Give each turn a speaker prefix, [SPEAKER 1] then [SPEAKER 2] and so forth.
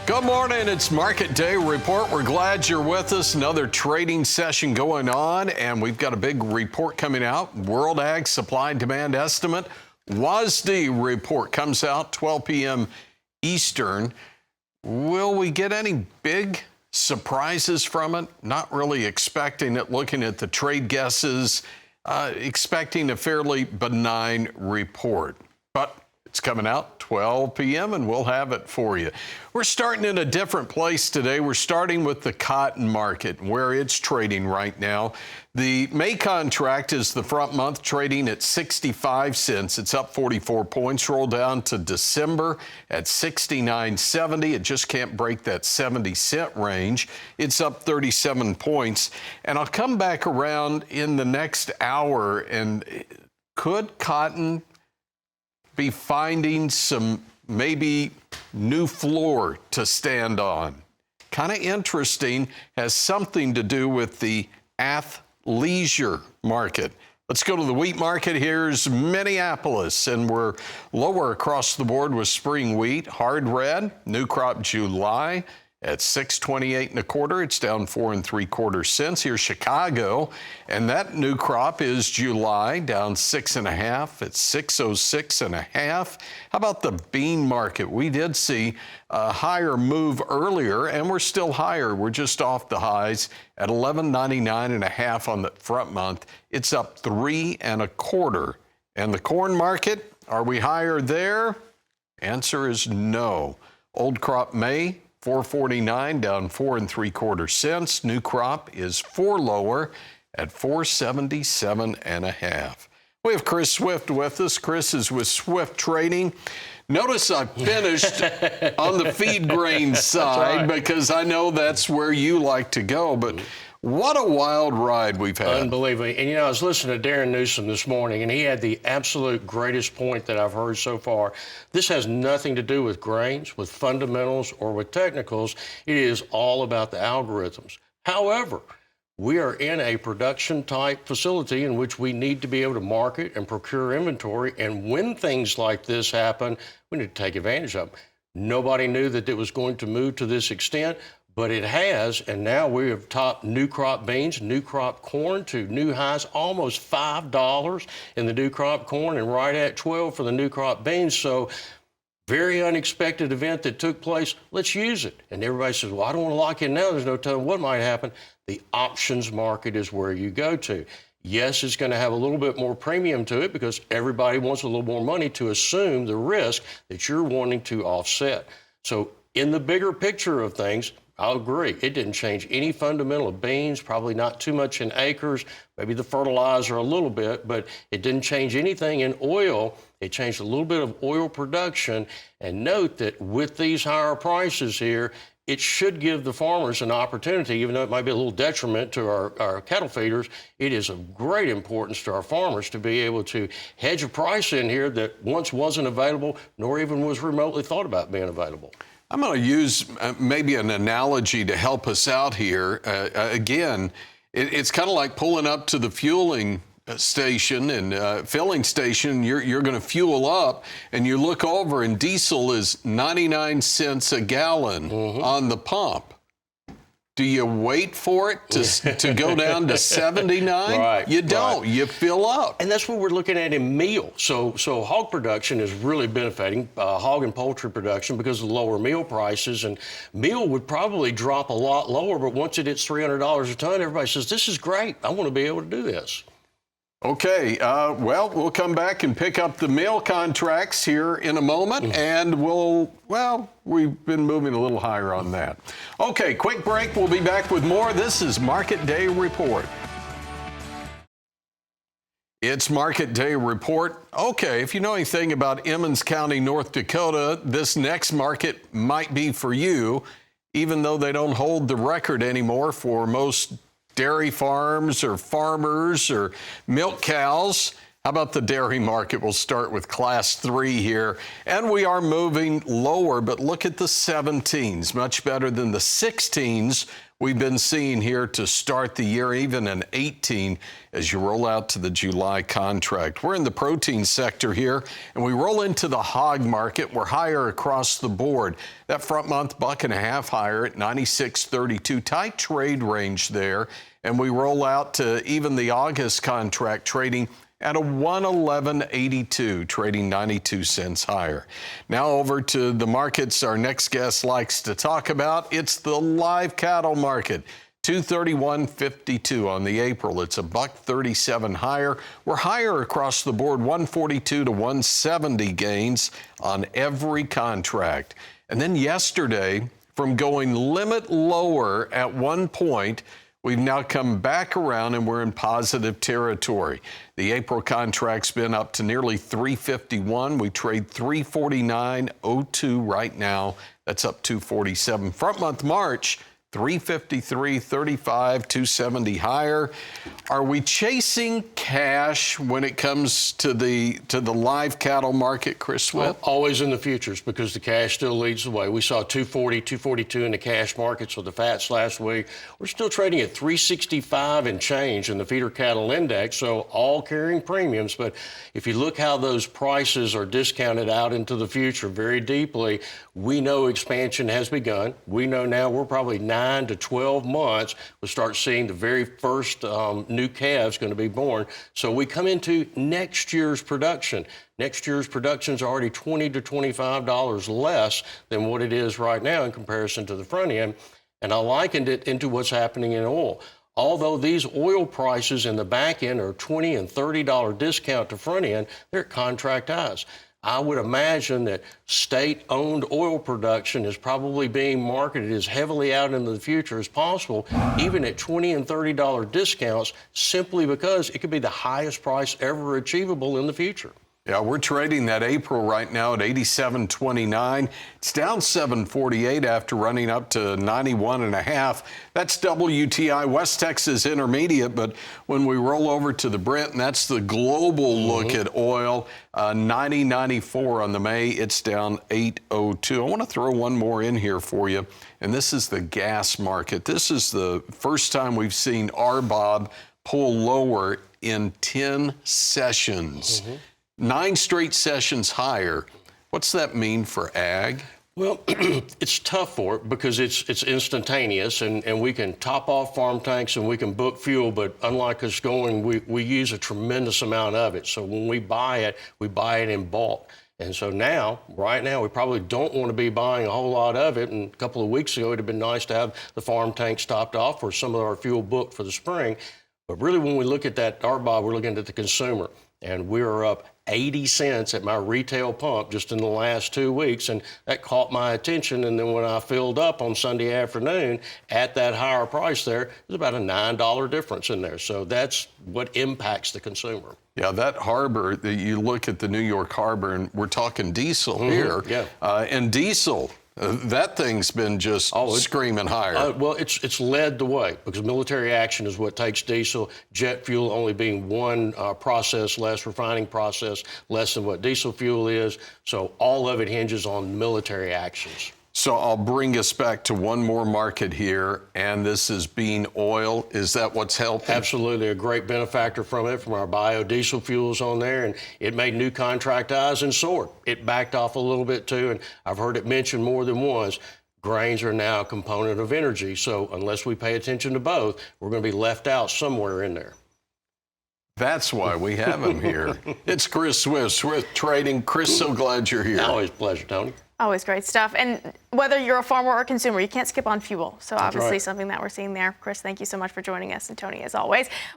[SPEAKER 1] Good morning. It's Market Day Report. We're glad you're with us. Another trading session going on, and we've got a big report coming out. World Ag Supply and Demand Estimate. WASDE report comes out 12 p.m. Eastern. Will we get any big surprises from it? Not really expecting it. Looking at the trade guesses, expecting a fairly benign report. But it's coming out 12 p.m. and we'll have it for you. We're starting in a different place today. We're starting with the cotton market, where it's trading right now. The May contract is the front month, trading at 65 cents. It's up 44 points. Roll down to December at 69.70. It just can't break that 70-cent range. It's up 37 points. And I'll come back around in the next hour. And could cotton be finding some maybe new floor to stand on? Kind of interesting, has something to do with the athleisure market. Let's go to the wheat market. Here's Minneapolis, and we're lower across the board with spring wheat. Hard red, new crop July at 6.28 1/4. It's down 4 3/4 cents. Here's Chicago, and that new crop is July, down 6 1/2 at 6.06 1/2. How about the bean market? We did see a higher move earlier, and we're still higher. We're just off the highs at 11.99 1/2 on the front month. It's up 3 1/4. And the corn market, are we higher there? Answer is no. Old crop May, 4.49, down 4 3/4 cents. New crop is 4 lower at 4.77 1/2. We have Chris Swift with us. Chris is with Swift Trading. Notice I finished on the feed grain side, right, because I know that's where you like to go. But what a wild ride we've had.
[SPEAKER 2] Unbelievable. And, I was listening to Darren Newsom this morning, and he had the absolute greatest point that I've heard so far. This has nothing to do with grains, with fundamentals, or with technicals. It is all about the algorithms. However, we are in a production-type facility in which we need to be able to market and procure inventory. And when things like this happen, we need to take advantage of them. Nobody knew that it was going to move to this extent, but it has, and now we have topped new crop beans, new crop corn to new highs, almost $5 in the new crop corn and right at 12 for the new crop beans. So very unexpected event that took place. Let's use it. And everybody says, well, I don't want to lock in now. There's no telling what might happen. The options market is where you go to. Yes, it's going to have a little bit more premium to it because everybody wants a little more money to assume the risk that you're wanting to offset. So in the bigger picture of things, I'll agree. It didn't change any fundamental of beans, probably not too much in acres, maybe the fertilizer a little bit, but it didn't change anything in oil. It changed a little bit of oil production. And note that with these higher prices here, it should give the farmers an opportunity, even though it might be a little detriment to our cattle feeders. It is of great importance to our farmers to be able to hedge a price in here that once wasn't available, nor even was remotely thought about being available.
[SPEAKER 1] I'm going to use maybe an analogy to help us out here. Again, it's kind of like pulling up to the fueling station and filling station. You're going to fuel up, and you look over, and diesel is 99 cents a gallon on the pump. Do you wait for it to go down to 79?
[SPEAKER 2] Right,
[SPEAKER 1] you don't.
[SPEAKER 2] Right.
[SPEAKER 1] You fill up.
[SPEAKER 2] And that's what we're looking at in meal. So hog production is really benefiting hog and poultry production because of the lower meal prices. And meal would probably drop a lot lower, but once it hits $300 a ton, everybody says, this is great. I want to be able to do this.
[SPEAKER 1] Okay, well, we'll come back and pick up the meal contracts here in a moment, and we've been moving a little higher on that. Okay, quick break. We'll be back with more. This is Market Day Report. It's Market Day Report. Okay, if you know anything about Emmons County, North Dakota, this next market might be for you, even though they don't hold the record anymore for most dairy farms or farmers or milk cows. How about the dairy market? We'll start with Class 3 here. And we are moving lower, but look at the 17s, much better than the 16s we've been seeing here to start the year, even in 18 as you roll out to the July contract. We're in the protein sector here, and we roll into the hog market. We're higher across the board. That front month $1.50 higher at 96.32. Tight trade range there. And we roll out to even the August contract trading at a 111.82, trading 92 cents higher. Now over to the markets our next guest likes to talk about. It's the live cattle market. 231.52 on the April. It's a $1.37 higher. We're higher across the board, 142 to 170 gains on every contract. And then yesterday, from going limit lower at one point, we've now come back around and we're in positive territory. The April contract's been up to nearly 351. We trade 349.02 right now. That's up 247. Front month March, 353.35, 270 higher. Are we chasing cash when it comes to the live cattle market, Chris Swift?
[SPEAKER 2] Well, always in the futures, because the cash still leads the way. We saw 240, 242 in the cash markets with the fats last week. We're still trading at 365 and change in the feeder cattle index, so all carrying premiums. But if you look how those prices are discounted out into the future very deeply, we know expansion has begun. We know now we're probably 9 to 12 months, we'll start seeing the very first new calves going to be born. So we come into next year's production. Next year's production is already $20 to $25 less than what it is right now in comparison to the front end. And I likened it into what's happening in oil. Although these oil prices in the back end are $20 and $30 discount to front end, they're at contract highs. I would imagine that state-owned oil production is probably being marketed as heavily out into the future as possible, even at $20 and $30 discounts, simply because it could be the highest price ever achievable in the future.
[SPEAKER 1] Yeah, we're trading that April right now at 87.29. It's down 7.48 after running up to 91.5. That's WTI West Texas Intermediate, but when we roll over to the Brent, and that's the global look at oil, 90.94 on the May. It's down 8.02. I want to throw one more in here for you, and this is the gas market. This is the first time we've seen RBOB pull lower in 10 sessions. 9 straight sessions higher. What's that mean for ag?
[SPEAKER 2] Well, it's tough for it because it's instantaneous, and we can top off farm tanks and we can book fuel, but unlike us going, we use a tremendous amount of it. So when we buy it in bulk. And so now, right now, we probably don't want to be buying a whole lot of it. And a couple of weeks ago, it'd have been nice to have the farm tanks topped off or some of our fuel booked for the spring. But really, when we look at that RBOB, we're looking at the consumer, and we're up 80 cents at my retail pump just in the last 2 weeks, and that caught my attention. And then when I filled up on Sunday afternoon at that higher price there, there's about a $9 difference in there. So that's what impacts the consumer.
[SPEAKER 1] Yeah, that harbor, you look at the New York harbor, and we're talking diesel here.
[SPEAKER 2] Yeah.
[SPEAKER 1] And diesel, that thing's been just screaming higher.
[SPEAKER 2] Well, it's led the way because military action is what takes diesel. Jet fuel only being one process less, refining process less than what diesel fuel is. So all of it hinges on military actions.
[SPEAKER 1] So I'll bring us back to one more market here, and this is bean oil. Is that what's helping?
[SPEAKER 2] Absolutely, a great benefactor from it, from our biodiesel fuels on there, and it made new contract highs and soared. It backed off a little bit too, and I've heard it mentioned more than once. Grains are now a component of energy, so unless we pay attention to both, we're going to be left out somewhere in there.
[SPEAKER 1] That's why we have him here. It's Chris Swift, Swift Trading. Chris, so glad you're here.
[SPEAKER 2] Always a pleasure, Tony.
[SPEAKER 3] Always great stuff. And whether you're a farmer or a consumer, you can't skip on fuel. So
[SPEAKER 2] That's
[SPEAKER 3] obviously
[SPEAKER 2] right.
[SPEAKER 3] something that we're seeing there. Chris, thank you so much for joining us. And Tony, as always.